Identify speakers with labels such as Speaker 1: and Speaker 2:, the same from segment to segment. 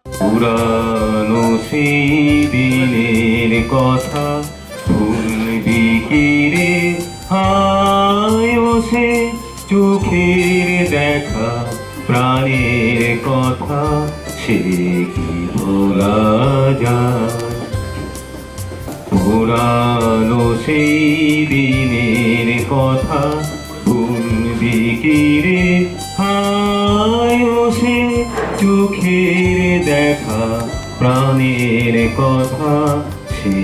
Speaker 1: পুরানো সেই দিনের কথা ভুলবি কি রে, হায় বসে চোখের দেখা প্রাণের কথা সে কি ভোলা যায়। পুরানো সেই দিনের কথা ভুলবি কি রে, হায় বসে চোখের দেখা প্রাণের কথা সে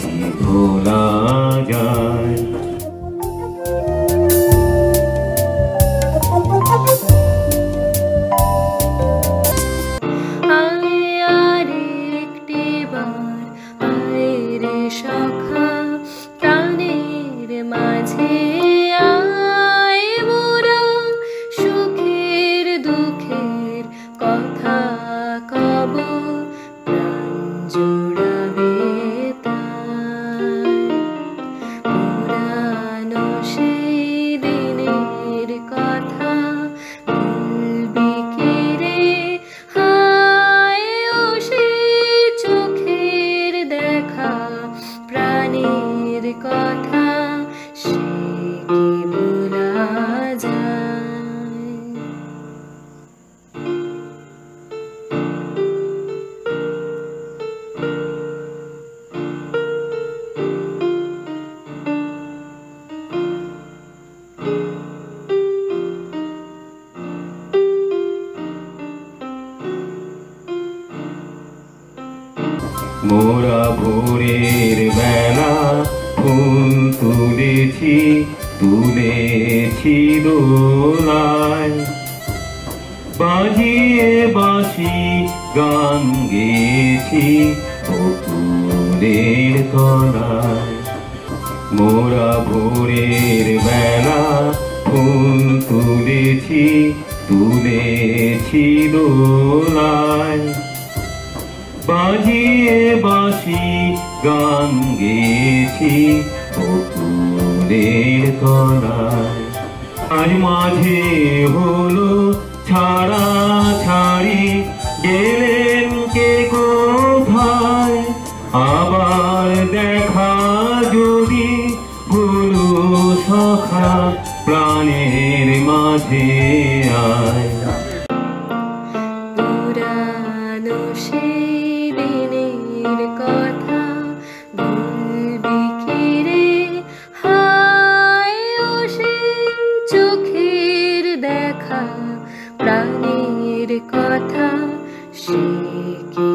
Speaker 1: কি ভোলা যায়।
Speaker 2: প্রাণের মাঝে আয় মোরা সুখের দুঃখের কথা কব, প্রাণ জুড়াবে তাই। পুরানো সেই দিনের কথা ভুলবি কি রে, হায় ও সেই চোখের দেখা প্রাণের কথা সে কি ভোলা যায়।
Speaker 1: মোরা ভোরের বেলা ফুল তুলেছি দোলায়, বাজিয়ে বাঁশি গান গেয়েছি বকুলের তলায়। মোরা ভোরের বেলা ফুল তুলেছি দোলায়, বাজিয়ে বাঁশি গান গেয়েছি বকুলের তলায়। আজ মাঝে হলো ছাড়া ছাড়ি, গেলেন কে কোথায়, আবার দেখা যদি হলো সখা প্রাণের মাঝে আয়।
Speaker 2: পুরানো সেই দিনের কথা ভুলবি কি রে, হায় ও সেই চোখের দেখা প্রাণের কথা সে কি